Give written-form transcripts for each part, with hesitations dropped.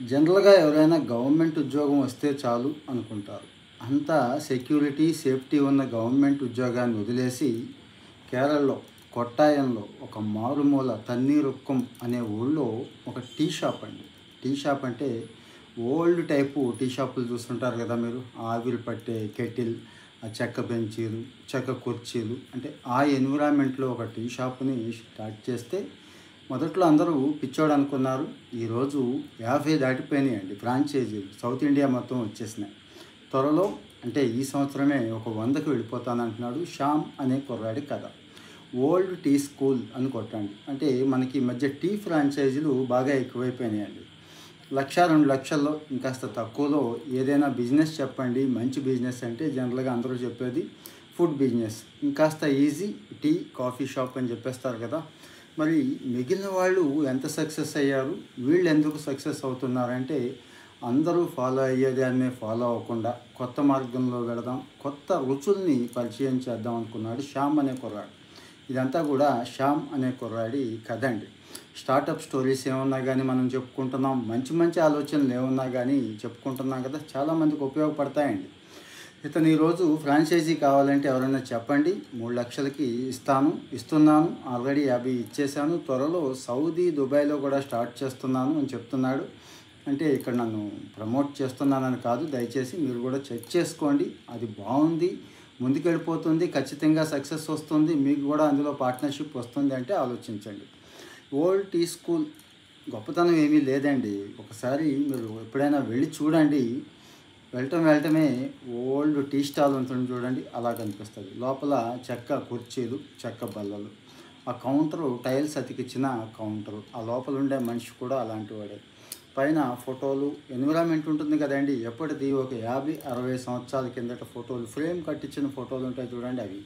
జనరల్‌గా ఎవరైనా గవర్నమెంట్ ఉద్యోగం వస్తే చాలు అనుకుంటారు. అంతా సెక్యూరిటీ, సేఫ్టీ ఉన్న గవర్నమెంట్ ఉద్యోగాన్ని వదిలేసి కేరళలో కొట్టాయంలో ఒక మారుమూల తన్నీరుక్కం అనే ఊళ్ళో ఒక టీ షాప్ అండి. టీ షాప్ అంటే ఓల్డ్ టైపు టీ షాపులు చూస్తుంటారు కదా మీరు. ఆవిరి పట్టే కెటిల్, ఆ చెక్క బెంచీలు, చెక్క కుర్చీలు అంటే ఆ ఎన్విరాన్మెంట్‌లో ఒక టీ షాప్‌ని స్టార్ట్ చేస్తే మొదట్లో అందరూ పిచ్చోడు అనుకున్నారు. ఈరోజు 50 దాటిపోయినాయండి ఫ్రాంచైజీలు. సౌత్ ఇండియా మొత్తం వచ్చేసినాయి. త్వరలో అంటే ఈ సంవత్సరమే ఒక 100కి వెళ్ళిపోతానంటున్నాడు. శ్యామ్ అనే కుర్రాడి కథ. ఓల్డ్ టీ స్కూల్ అని కొట్టండి. అంటే మనకి ఈ మధ్య టీ ఫ్రాంచైజీలు బాగా ఎక్కువైపోయినాయండి. 1,00,000, 2,00,000లో ఇంకాస్త తక్కువలో ఏదైనా బిజినెస్ చెప్పండి. మంచి బిజినెస్ అంటే జనరల్‌గా అందరూ చెప్పేది ఫుడ్ బిజినెస్. ఇంకాస్త ఈజీ టీ, కాఫీ షాప్ అని చెప్పేస్తారు కదా! మరి మిగిలిన వాళ్ళు ఎంత సక్సెస్ అయ్యారు? వీళ్ళు ఎందుకు సక్సెస్ అవుతున్నారంటే అందరూ ఫాలో అయ్యేదాన్నే ఫాలో అవ్వకుండా కొత్త మార్గంలో వెళదాం, కొత్త రుచుల్ని పరిచయం చేద్దాం అనుకున్నాడు శ్యామ్ అనే కుర్రాడు. ఇదంతా కూడా శ్యామ్ అనే కుర్రాడి కథ అండి. స్టార్టప్ స్టోరీస్ ఏమన్నా కానీ మనం చెప్పుకుంటున్నాం, మంచి మంచి ఆలోచనలు ఏమన్నా కానీ చెప్పుకుంటున్నాం కదా, చాలామందికి ఉపయోగపడతాయండి. ఇతను ఈరోజు ఫ్రాంచైజీ కావాలంటే ఎవరైనా చెప్పండి, 3,00,000కి ఇస్తున్నాను, ఆల్రెడీ 50 ఇచ్చేశాను, త్వరలో సౌదీ, దుబాయ్లో కూడా స్టార్ట్ చేస్తున్నాను అని చెప్తున్నాడు. అంటే ఇక్కడ నన్ను ప్రమోట్ చేస్తున్నానని కాదు, దయచేసి మీరు కూడా చెక్ చేసుకోండి. అది బాగుంది, ముందుకెళ్ళిపోతుంది, ఖచ్చితంగా సక్సెస్ వస్తుంది, మీకు కూడా అందులో పార్ట్నర్షిప్ వస్తుంది అంటే ఆలోచించండి. ఓల్డ్ టీ స్కూల్ గొప్పతనం ఏమీ లేదండి. ఒకసారి మీరు ఎప్పుడైనా వెళ్ళి చూడండి. వెళ్ళటమే ఓల్డ్ టీ స్టాల్ ఉంటుంది చూడండి, అలా కనిపిస్తుంది. లోపల చెక్క కుర్చీలు, చెక్క బల్లలు, ఆ కౌంటరు టైల్స్ అతికిచ్చిన కౌంటరు, ఆ లోపల ఉండే మనిషి కూడా అలాంటి వాడే. పైన ఫోటోలు, ఎన్విరాన్మెంట్ ఉంటుంది కదండి, ఎప్పటిది ఒక 50, 60 సంవత్సరాల కిందట ఫోటోలు, ఫ్రేమ్ కట్టించిన ఫోటోలు ఉంటాయి చూడండి అవి.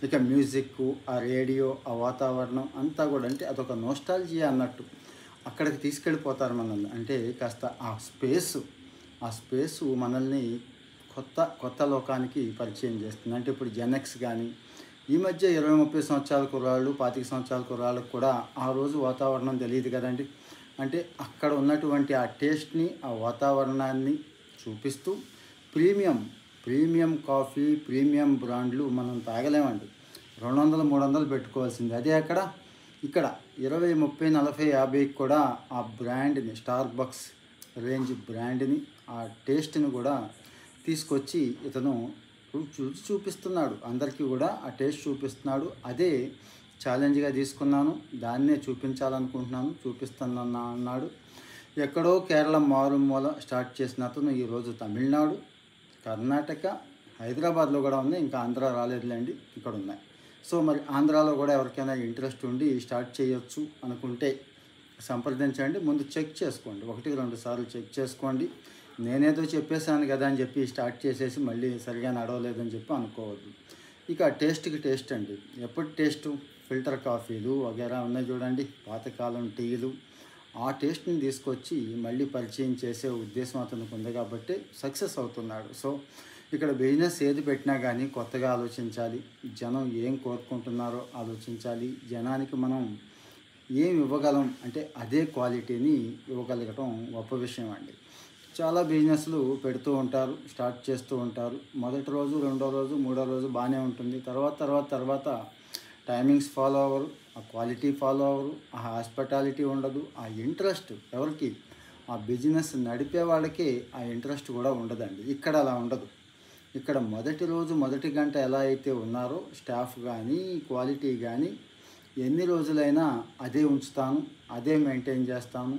ఇక మ్యూజిక్, ఆ రేడియో, ఆ వాతావరణం అంతా కూడా అంటే అదొక నోస్టాల్జియా అన్నట్టు. అక్కడికి తీసుకెళ్ళిపోతారు మనల్ని. అంటే కాస్త ఆ స్పేసు మనల్ని కొత్త కొత్త లోకానికి పరిచయం చేస్తుంది. అంటే ఇప్పుడు జెనెక్స్ కానీ ఈ మధ్య 20, 30 సంవత్సరాల కుర్రాళ్ళు, 25 సంవత్సరాల కుర్రాళ్ళకు కూడా ఆ రోజు వాతావరణం తెలియదు కదండి. అంటే అక్కడ ఉన్నటువంటి ఆ టేస్ట్ని, ఆ వాతావరణాన్ని చూపిస్తూ ప్రీమియం ప్రీమియం కాఫీ, ప్రీమియం బ్రాండ్లు మనం తాగలేమండి. 200, 300 పెట్టుకోవాల్సింది. అదే ఇక్కడ 20, 30, 40, 50కి కూడా ఆ బ్రాండ్ని, స్టార్బక్స్ రేంజ్ బ్రాండ్ని, ఆ టేస్ట్ని కూడా తీసుకొచ్చి ఇతను చూపిస్తున్నాడు. అందరికీ కూడా ఆ టేస్ట్ చూపిస్తున్నాడు. అదే ఛాలెంజ్గా తీసుకున్నాను, దాన్నే చూపించాలనుకుంటున్నాను, చూపిస్తానన్నా అన్నాడు. ఎక్కడో కేరళ మారుమూల స్టార్ట్ చేసిన అతను ఈరోజు తమిళనాడు, కర్ణాటక, హైదరాబాద్లో కూడా ఉన్నాయి. ఇంకా ఆంధ్ర రాలేదులేండి, ఇక్కడ ఉన్నాయి. సో మరి ఆంధ్రాలో కూడా ఎవరికైనా ఇంట్రెస్ట్ ఉండి స్టార్ట్ చేయొచ్చు అనుకుంటే సంప్రదించండి. ముందు చెక్ చేసుకోండి, 1, 2 సార్లు చెక్ చేసుకోండి. నేనేదో చెప్పేశాను కదా అని చెప్పి స్టార్ట్ చేసేసి మళ్ళీ సరిగా నడవలేదని చెప్పి అనుకోవద్దు. ఇక టేస్ట్కి టేస్ట్ అండి. ఎప్పటి టేస్టు? ఫిల్టర్ కాఫీలు వగేరా ఉన్నాయి చూడండి, పాతకాలం టీలు. ఆ టేస్ట్ని తీసుకొచ్చి మళ్ళీ పరిచయం చేసే ఉద్దేశం అతనికి ఉంది కాబట్టి సక్సెస్ అవుతున్నాడు. సో ఇక్కడ బిజినెస్ ఏది పెట్టినా కానీ కొత్తగా ఆలోచించాలి. జనం ఏం కోరుకుంటున్నారో ఆలోచించాలి. జనానికి మనం ఏం ఇవ్వగలం అంటే అదే క్వాలిటీని ఇవ్వగలగటం గొప్ప విషయం అండి. చాలా బిజినెస్లు పెడుతూ ఉంటారు, స్టార్ట్ చేస్తూ ఉంటారు. మొదటి రోజు, రెండో రోజు, మూడో రోజు బాగానే ఉంటుంది. తర్వాత టైమింగ్స్ ఫాలో అవ్వరు, ఆ క్వాలిటీ ఫాలో అవ్వరు, ఆ హాస్పిటాలిటీ ఉండదు, ఆ ఇంట్రెస్ట్ ఎవరికి, ఆ బిజినెస్ నడిపే వాళ్ళకి ఆ ఇంట్రెస్ట్ కూడా ఉండదండి. ఇక్కడ అలా ఉండదు. ఇక్కడ మొదటి రోజు, మొదటి గంట ఎలా అయితే ఉన్నారో స్టాఫ్ కానీ, క్వాలిటీ కానీ, ఎన్ని రోజులైనా అదే ఉంచుతాను, అదే మెయింటైన్ చేస్తాను,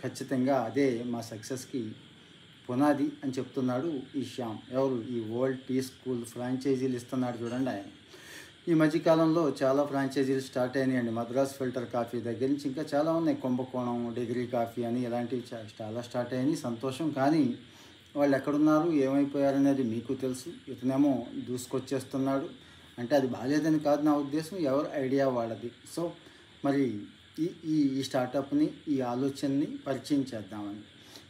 ఖచ్చితంగా అదే మా సక్సెస్కి పునాది అని చెప్తున్నాడు ఈ శ్యామ్. ఎవరు? ఈ ఓల్డ్ టీ స్కూల్ ఫ్రాంచైజీలు ఇస్తున్నాడు చూడండి ఆయన. ఈ మధ్యకాలంలో చాలా ఫ్రాంచైజీలు స్టార్ట్ అయినాయండి. మద్రాస్ ఫిల్టర్ కాఫీ దగ్గర నుంచి ఇంకా చాలా ఉన్నాయి. కుంభకోణం, డిగ్రీ కాఫీ అని ఇలాంటివి చాలా స్టార్ట్ అయినాయి. సంతోషం. కానీ వాళ్ళు ఎక్కడున్నారు, ఏమైపోయారనేది మీకు తెలుసు. ఇతనేమో దూసుకొచ్చేస్తున్నాడు. అంటే అది బాగాలేదని కాదు నా ఉద్దేశం, ఎవరి ఐడియా వాళ్ళది. సో మరి ఈ ఈ ఈ స్టార్టప్ని, ఈ ఆలోచనని పరిచయం చేద్దామని.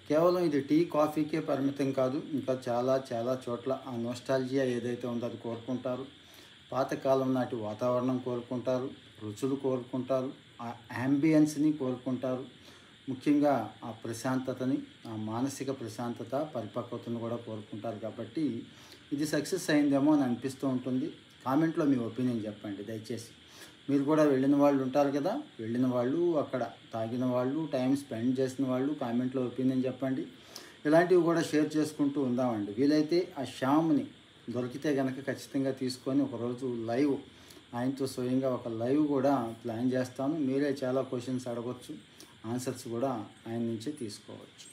కేవలం ఇది టీ, కాఫీకే పరిమితం కాదు. ఇంకా చాలా చాలా చోట్ల ఆ నోస్టాల్జియా ఏదైతే ఉందో అది కోరుకుంటారు. పాతకాలం నాటి వాతావరణం కోరుకుంటారు, రుచులు కోరుకుంటారు, ఆ యాంబియన్స్ని కోరుకుంటారు. ముఖ్యంగా ఆ ప్రశాంతతని, ఆ మానసిక ప్రశాంతత, పరిపక్వతను కూడా కోరుకుంటారు కాబట్టి ఇది సక్సెస్ అయిందేమో అని అనిపిస్తూ ఉంటుంది. కామెంట్లో మీ ఒపీనియన్ చెప్పండి దయచేసి. మీరు కూడా వెళ్ళిన వాళ్ళు ఉంటారు కదా, వెళ్ళిన వాళ్ళు, అక్కడ తాగిన వాళ్ళు, టైం స్పెండ్ చేసిన వాళ్ళు కామెంట్లో ఒపీనియన్ చెప్పండి. ఇలాంటివి కూడా షేర్ చేసుకుంటూ ఉందామండి. వీలైతే ఆ శ్యామ్ని దొరికితే కనుక ఖచ్చితంగా తీసుకొని ఒకరోజు లైవ్ ఆయనతో స్వయంగా ఒక లైవ్ కూడా ప్లాన్ చేస్తాను. మీరే చాలా క్వశ్చన్స్ అడగవచ్చు, ఆన్సర్స్ కూడా ఆయన నుంచే తీసుకోవచ్చు.